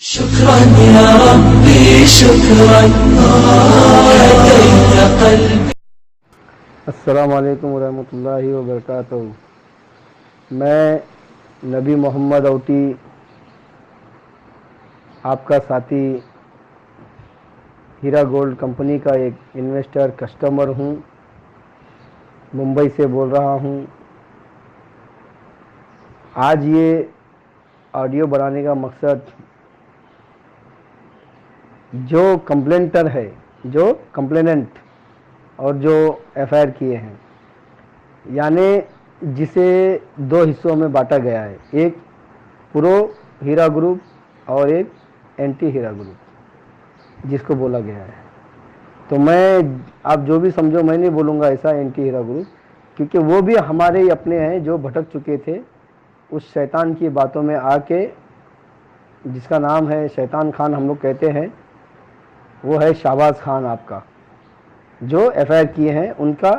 शुक्रान या रब्बी शुक्रान हदैत क़ल्बी। अस्सलामु अलैकुम वरहमतुल्लाहि वबरकातुहू। मैं नबी मोहम्मद औटी आपका साथी हीरा गोल्ड कंपनी का एक इन्वेस्टर कस्टमर हूँ। मुंबई से बोल रहा हूँ। आज ये ऑडियो बनाने का मकसद जो कंप्लेंटर है, जो कंप्लेनेंट और जो एफआईआर किए हैं, यानी जिसे दो हिस्सों में बांटा गया है, एक प्रो हीरा ग्रुप और एक एंटी हीरा ग्रुप जिसको बोला गया है। तो मैं, आप जो भी समझो, मैं नहीं बोलूँगा ऐसा एंटी हीरा ग्रुप, क्योंकि वो भी हमारे ही अपने हैं जो भटक चुके थे उस शैतान की बातों में आके, जिसका नाम है शैतान खान हम लोग कहते हैं। वो है शाहबाज खान आपका, जो एफआईआर किए हैं उनका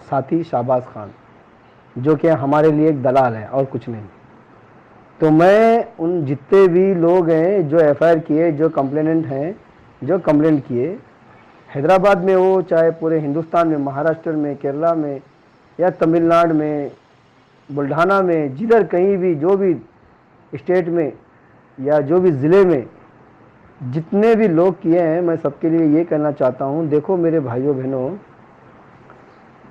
साथी शाहबाज खान, जो कि हमारे लिए एक दलाल है और कुछ नहीं। तो मैं उन जितने भी लोग हैं जो एफआईआर किए, जो कंप्लेनेंट हैं, जो कंप्लेंट किए हैदराबाद में, वो चाहे पूरे हिंदुस्तान में, महाराष्ट्र में, केरला में या तमिलनाडु में, बुल्ढाना में, जिधर कहीं भी, जो भी स्टेट में या जो भी ज़िले में जितने भी लोग किए हैं, मैं सबके लिए ये कहना चाहता हूँ। देखो मेरे भाइयों बहनों,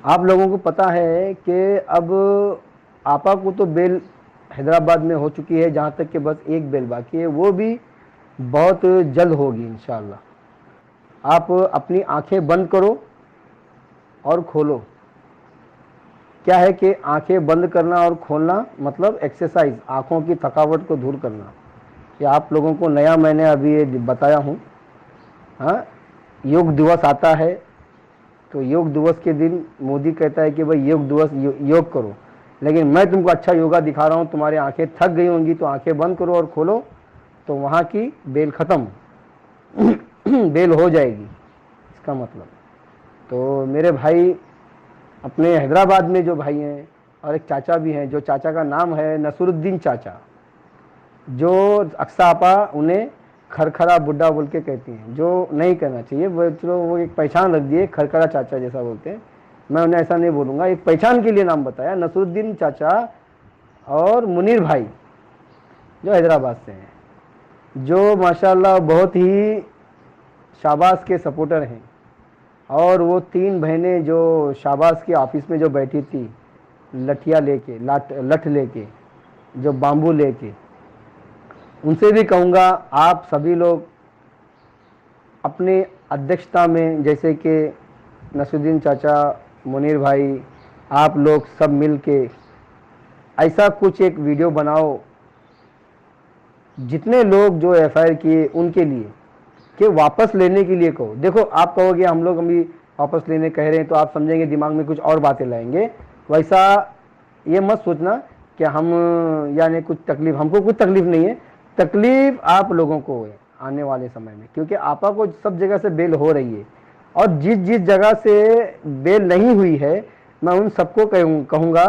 आप लोगों को पता है कि अब आपा को तो बेल हैदराबाद में हो चुकी है, जहाँ तक कि बस एक बेल बाकी है, वो भी बहुत जल्द होगी इंशाल्लाह। आप अपनी आंखें बंद करो और खोलो। क्या है कि आंखें बंद करना और खोलना मतलब एक्सरसाइज, आंखों की थकावट को दूर करना। ये आप लोगों को नया मैंने अभी ये बताया हूँ। हाँ, योग दिवस आता है तो योग दिवस के दिन मोदी कहता है कि भाई योग दिवस योग करो, लेकिन मैं तुमको अच्छा योगा दिखा रहा हूँ। तुम्हारी आंखें थक गई होंगी तो आंखें बंद करो और खोलो, तो वहाँ की बेल ख़त्म बेल हो जाएगी, इसका मतलब। तो मेरे भाई अपने हैदराबाद में जो भाई हैं, और एक चाचा भी हैं, जो चाचा का नाम है नसरुद्दीन चाचा, जो अक्सा आपा उन्हें खरखरा बुड्ढा बोल के कहती हैं, जो नहीं कहना चाहिए। वो चलो वो एक पहचान रख दिए, खरखरा चाचा जैसा बोलते हैं। मैं उन्हें ऐसा नहीं बोलूँगा, एक पहचान के लिए नाम बताया, नसरुद्दीन चाचा और मुनीर भाई, जो हैदराबाद से हैं, जो माशाल्लाह बहुत ही शाबाश के सपोर्टर हैं। और वो तीन बहनें जो शाबाश के ऑफिस में जो बैठी थी, लठिया लेके, लठ लेके, जो बाम्बू लेके, उनसे भी कहूँगा आप सभी लोग अपने अध्यक्षता में, जैसे कि नसरुद्दीन चाचा, मुनीर भाई, आप लोग सब मिल के ऐसा कुछ एक वीडियो बनाओ, जितने लोग जो एफआईआर किए उनके लिए, कि वापस लेने के लिए कहो। देखो, आप कहोगे हम लोग अभी वापस लेने कह रहे हैं तो आप समझेंगे दिमाग में कुछ और बातें लाएंगे। वैसा ये मत सोचना कि हम, यानी कुछ तकलीफ, हमको कुछ तकलीफ नहीं है, तकलीफ आप लोगों को है आने वाले समय में, क्योंकि आपा को सब जगह से बेल हो रही है। और जिस जिस जगह से बेल नहीं हुई है, मैं उन सबको कहूँगा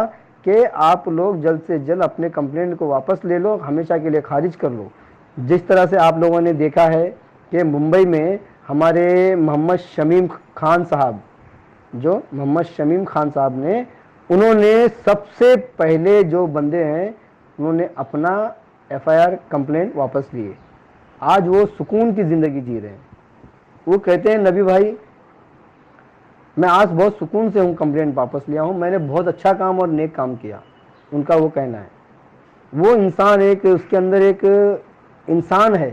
कि आप लोग जल्द से जल्द अपने कंप्लेंट को वापस ले लो, हमेशा के लिए खारिज कर लो। जिस तरह से आप लोगों ने देखा है कि मुंबई में हमारे मोहम्मद शमीम खान साहब, जो मोहम्मद शमीम खान साहब ने, उन्होंने सबसे पहले जो बंदे हैं, उन्होंने अपना एफआईआर कंप्लेंट वापस लिए। आज वो सुकून की ज़िंदगी जी रहे हैं। वो कहते हैं नबी भाई, मैं आज बहुत सुकून से हूँ, कंप्लेंट वापस लिया हूँ, मैंने बहुत अच्छा काम और नेक काम किया। उनका वो कहना है। वो इंसान, एक उसके अंदर एक इंसान है।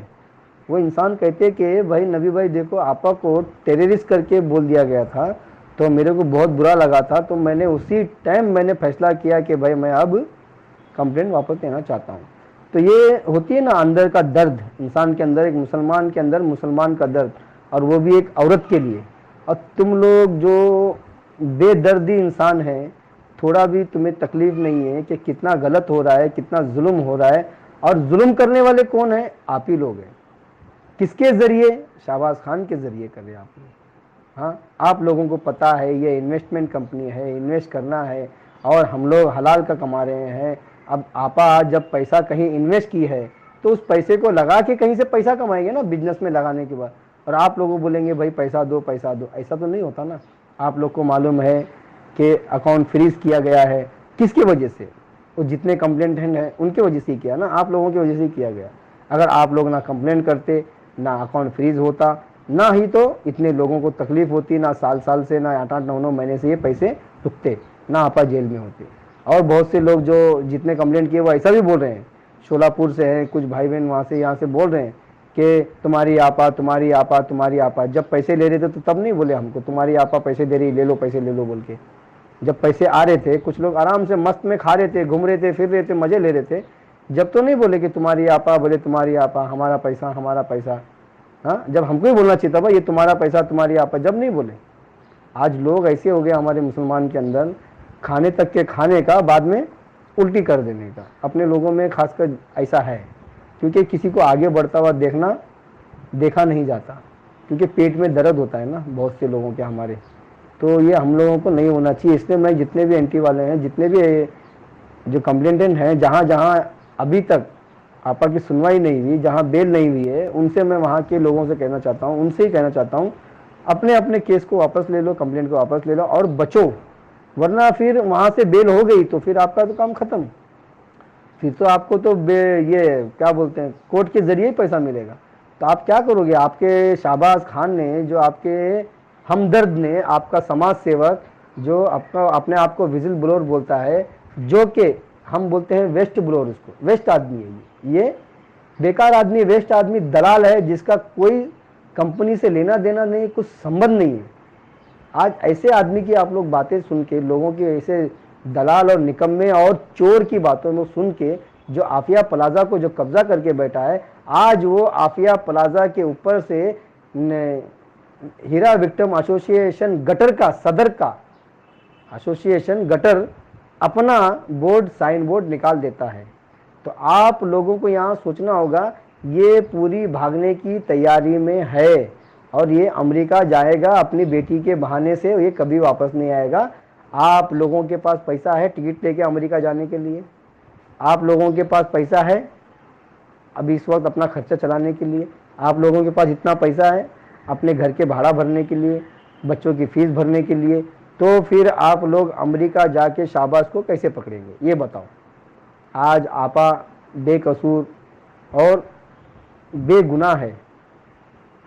वो इंसान कहते हैं कि भाई नबी भाई देखो, आपा को टेररिस्ट करके बोल दिया गया था, तो मेरे को बहुत बुरा लगा था, तो मैंने उसी टाइम मैंने फैसला किया कि भाई मैं अब कंप्लेंट वापस लेना चाहता हूँ। तो ये होती है ना अंदर का दर्द, इंसान के अंदर, एक मुसलमान के अंदर मुसलमान का दर्द, और वो भी एक औरत के लिए। और तुम लोग जो बेदर्दी इंसान हैं, थोड़ा भी तुम्हें तकलीफ नहीं है कि कितना गलत हो रहा है, कितना जुल्म हो रहा है। और जुल्म करने वाले कौन है? आप ही लोग हैं। किसके ज़रिए? शाहबाज खान के ज़रिए कर रहे आप लोग। हाँ, आप लोगों को पता है ये इन्वेस्टमेंट कंपनी है, इन्वेस्ट करना है, और हम लोग हलाल का कमा रहे हैं। अब आपा जब पैसा कहीं इन्वेस्ट की है तो उस पैसे को लगा के कहीं से पैसा कमाएंगे ना, बिजनेस में लगाने के बाद। और आप लोगों को बोलेंगे भाई पैसा दो पैसा दो, ऐसा तो नहीं होता ना। आप लोग को मालूम है कि अकाउंट फ्रीज किया गया है, किसकी वजह से? वो जितने कंप्लेंट हैं उनकी वजह से किया ना, आप लोगों की वजह से किया गया। अगर आप लोग ना कंप्लेंट करते, ना अकाउंट फ्रीज होता, ना ही तो इतने लोगों को तकलीफ होती, ना साल साल से, ना 8-8 9-9 महीने से ये पैसे रुकते, ना आपा जेल में होते। और बहुत से लोग जो जितने कंप्लेंट किए वो ऐसा भी बोल रहे हैं, शोलापुर से हैं कुछ भाई बहन, वहाँ से यहाँ से बोल रहे हैं कि तुम्हारी आपा तुम्हारी आपा तुम्हारी आपा। जब पैसे ले रहे थे तो तब नहीं बोले हमको तुम्हारी आपा पैसे दे रही, ले लो पैसे ले लो बोल के। जब पैसे आ रहे थे, कुछ लोग आराम से मस्त में खा रहे थे, घूम रहे थे, फिर रहे थे, मजे ले रहे थे, जब तो नहीं बोले कि तुम्हारी आपा, बोले तुम्हारी आपा, हमारा पैसा हमारा पैसा। हाँ, जब हमको ही बोलना चाहिए था भाई ये तुम्हारा पैसा तुम्हारी आपा, जब नहीं बोले। आज लोग ऐसे हो गए हमारे मुसलमान के अंदर, खाने तक के खाने का बाद में उल्टी कर देने का, अपने लोगों में खासकर ऐसा है। क्योंकि किसी को आगे बढ़ता हुआ देखा नहीं जाता, क्योंकि पेट में दर्द होता है ना बहुत से लोगों के हमारे। तो ये हम लोगों को नहीं होना चाहिए। इसलिए मैं जितने भी एंटी वाले हैं, जितने भी जो कंप्लेंटेंट हैं, जहाँ जहाँ अभी तक आपा की सुनवाई नहीं हुई, जहाँ बेल नहीं हुई है, उनसे मैं वहाँ के लोगों से कहना चाहता हूँ, उनसे ही कहना चाहता हूँ, अपने अपने केस को वापस ले लो, कंप्लेंट को वापस ले लो और बचो। वरना फिर वहाँ से बेल हो गई तो फिर आपका तो काम खत्म। फिर तो आपको तो ये क्या बोलते हैं, कोर्ट के जरिए ही पैसा मिलेगा। तो आप क्या करोगे? आपके शाहबाज खान ने, जो आपके हमदर्द ने, आपका समाज सेवक, जो आपका अपने आप को विजिल ब्लोअर बोलता है, जो कि हम बोलते हैं वेस्ट ब्लोअर, उसको वेस्ट आदमी है ये बेकार आदमी, वेस्ट आदमी, दलाल है, जिसका कोई कंपनी से लेना देना नहीं, कुछ संबंध नहीं है। आज ऐसे आदमी की आप लोग बातें सुन के, लोगों के ऐसे दलाल और निकम्मे और चोर की बातों में सुन के, जो आफिया प्लाजा को जो कब्जा करके बैठा है, आज वो आफिया प्लाजा के ऊपर से हीरा विक्टिम एसोसिएशन गटर का सदर का एसोसिएशन गटर अपना बोर्ड, साइन बोर्ड निकाल देता है। तो आप लोगों को यहाँ सोचना होगा, ये पूरी भागने की तैयारी में है और ये अमेरिका जाएगा अपनी बेटी के बहाने से, ये कभी वापस नहीं आएगा। आप लोगों के पास पैसा है टिकट लेके अमेरिका जाने के लिए? आप लोगों के पास पैसा है अभी इस वक्त अपना खर्चा चलाने के लिए? आप लोगों के पास इतना पैसा है अपने घर के भाड़ा भरने के लिए, बच्चों की फीस भरने के लिए? तो फिर आप लोग अमेरिका जाके शाहबाज को कैसे पकड़ेंगे, ये बताओ। आज आपा बेकसूर और बेगुनाह है।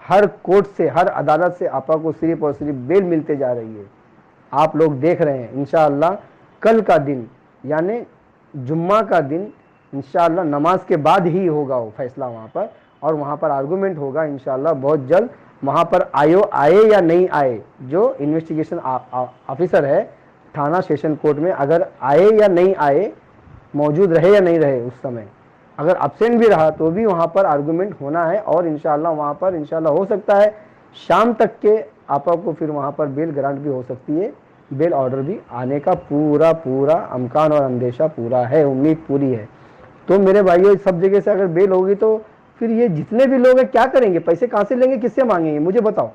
हर कोर्ट से, हर अदालत से आपा को सिर्फ और सिर्फ बेल मिलते जा रही है। आप लोग देख रहे हैं। इंशाअल्लाह कल का दिन, यानी जुम्मा का दिन, इंशाअल्लाह नमाज के बाद ही होगा वो फैसला वहाँ पर, और वहाँ पर आर्गूमेंट होगा इंशाअल्लाह बहुत जल्द। वहाँ पर आए या नहीं आए, जो इन्वेस्टिगेशन ऑफिसर है थाना सेशन कोर्ट में, अगर आए या नहीं आए, मौजूद रहे या नहीं रहे, उस समय अगर अब्सेंट भी रहा तो भी वहाँ पर आर्गूमेंट होना है। और इंशाअल्लाह वहाँ पर इंशाअल्लाह हो सकता है शाम तक के आपा को फिर वहाँ पर बेल ग्रांट भी हो सकती है, बेल ऑर्डर भी आने का पूरा अमकान और अंदेशा पूरा है, उम्मीद पूरी है। तो मेरे भाइयों, सब जगह से अगर बेल होगी तो फिर ये जितने भी लोग हैं क्या करेंगे? पैसे कहाँ से लेंगे, किससे मांगेंगे? मुझे बताओ।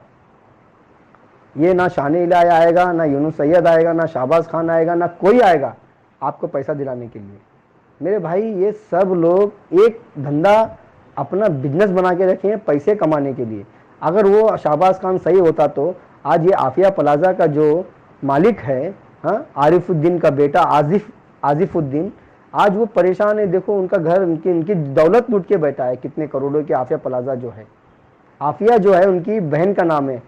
ये ना शान इलाही आएगा, ना यूनुस सैयद आएगा, ना शाहबाज खान आएगा, ना कोई आएगा आपको पैसा दिलाने के लिए। मेरे भाई, ये सब लोग एक धंधा, अपना बिजनेस बना के रखे हैं पैसे कमाने के लिए। अगर वो शाहबाज खान सही होता तो आज ये आफिया प्लाजा का जो मालिक है, आरिफुद्दीन का बेटा आजिफुद्दीन, आज वो परेशान है। देखो उनका घर, इनकी दौलत लूट के बैठा है, कितने करोड़ों की आफिया प्लाजा जो है। आफिया जो है उनकी बहन का नाम है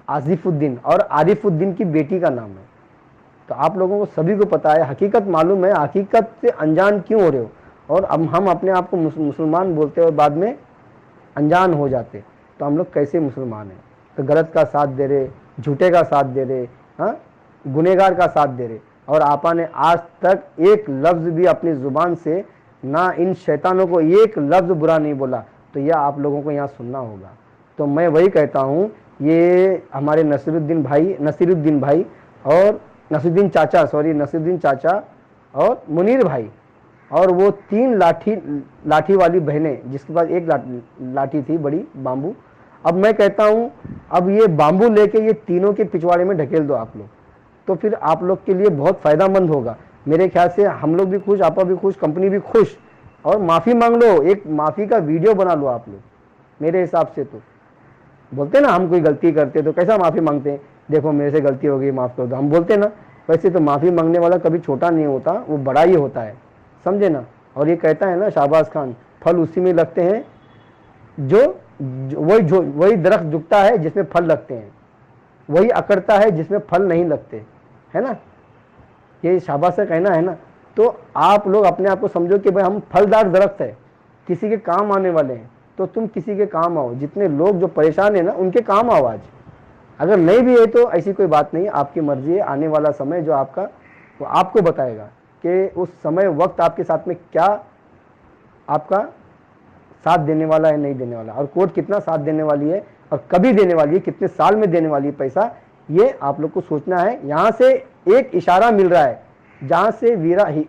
आजिफुद्दीन, और आरिफुद्दीन की बेटी का नाम है। तो आप लोगों को सभी को पता है, हकीकत मालूम है, हकीकत से अनजान क्यों हो रहे हो? और अब हम अपने आप को मुसलमान बोलते और बाद में अनजान हो जाते, तो हम लोग कैसे मुसलमान हैं? तो गलत का साथ दे रहे, झूठे का साथ दे रहे, गुनहगार का साथ दे रहे। और आपा ने आज तक एक लफ्ज़ भी अपनी ज़ुबान से ना इन शैतानों को एक लफ्ज़ बुरा नहीं बोला। तो यह आप लोगों को यहाँ सुनना होगा। तो मैं वही कहता हूँ, ये हमारे नसीरुद्दीन भाई और नसीरुद्दीन चाचा और मुनीर भाई, और वो 3 लाठी वाली बहनें, जिसके पास एक लाठी थी बड़ी बाम्बू। अब मैं कहता हूँ, अब ये बाम्बू लेके ये तीनों के पिछवाड़े में ढकेल दो आप लोग, तो फिर आप लोग के लिए बहुत फ़ायदा मंद होगा। मेरे ख्याल से हम लोग भी खुश, आपा भी खुश, कंपनी भी खुश, और माफ़ी मांग लो, एक माफ़ी का वीडियो बना लो आप लोग। मेरे हिसाब से तो बोलते हैं ना, हम कोई गलती करते तो कैसा माफ़ी मांगते हैं, देखो मेरे से गलती हो गई माफ़ कर दो, हम बोलते हैं ना। वैसे तो माफ़ी मांगने वाला कभी छोटा नहीं होता, वो बड़ा ही होता है, समझे ना। और ये कहता है ना शाहबाज खान, फल उसी में लगते हैं वही दरख्त झुकता है जिसमें फल लगते हैं, वही अकड़ता है जिसमें फल नहीं लगते, है ना। ये शाबाश का कहना है ना। तो आप लोग अपने आप को समझो कि भाई हम फलदार दरख्त है, किसी के काम आने वाले हैं, तो तुम किसी के काम आओ। जितने लोग जो परेशान है ना, उनके काम आओ आज। अगर नहीं भी है तो ऐसी कोई बात नहीं, आपकी मर्जी है। आने वाला समय जो आपका, वो आपको बताएगा कि उस समय वक्त आपके साथ में क्या आपका साथ देने वाला है, नहीं देने वाला, और कोर्ट कितना साथ देने वाली है और कभी देने वाली है, कितने साल में देने वाली है पैसा, ये आप लोग को सोचना है। यहाँ से एक इशारा मिल रहा है, जहाँ से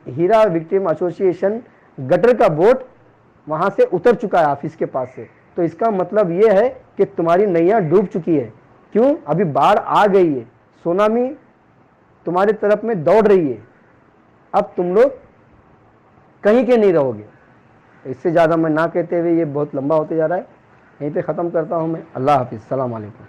हीरा विक्टिम एसोसिएशन गटर का बोट वहाँ से उतर चुका है ऑफिस के पास से। तो इसका मतलब ये है कि तुम्हारी नैया डूब चुकी है। क्यों? अभी बाढ़ आ गई है, सुनामी तुम्हारी तरफ में दौड़ रही है। अब तुम लोग कहीं के नहीं रहोगे। इससे ज़्यादा मैं ना कहते हुए, ये बहुत लंबा होते जा रहा है, यहीं पे ख़त्म करता हूँ मैं। अल्लाह हाफिज़, सलाम अलैकुम।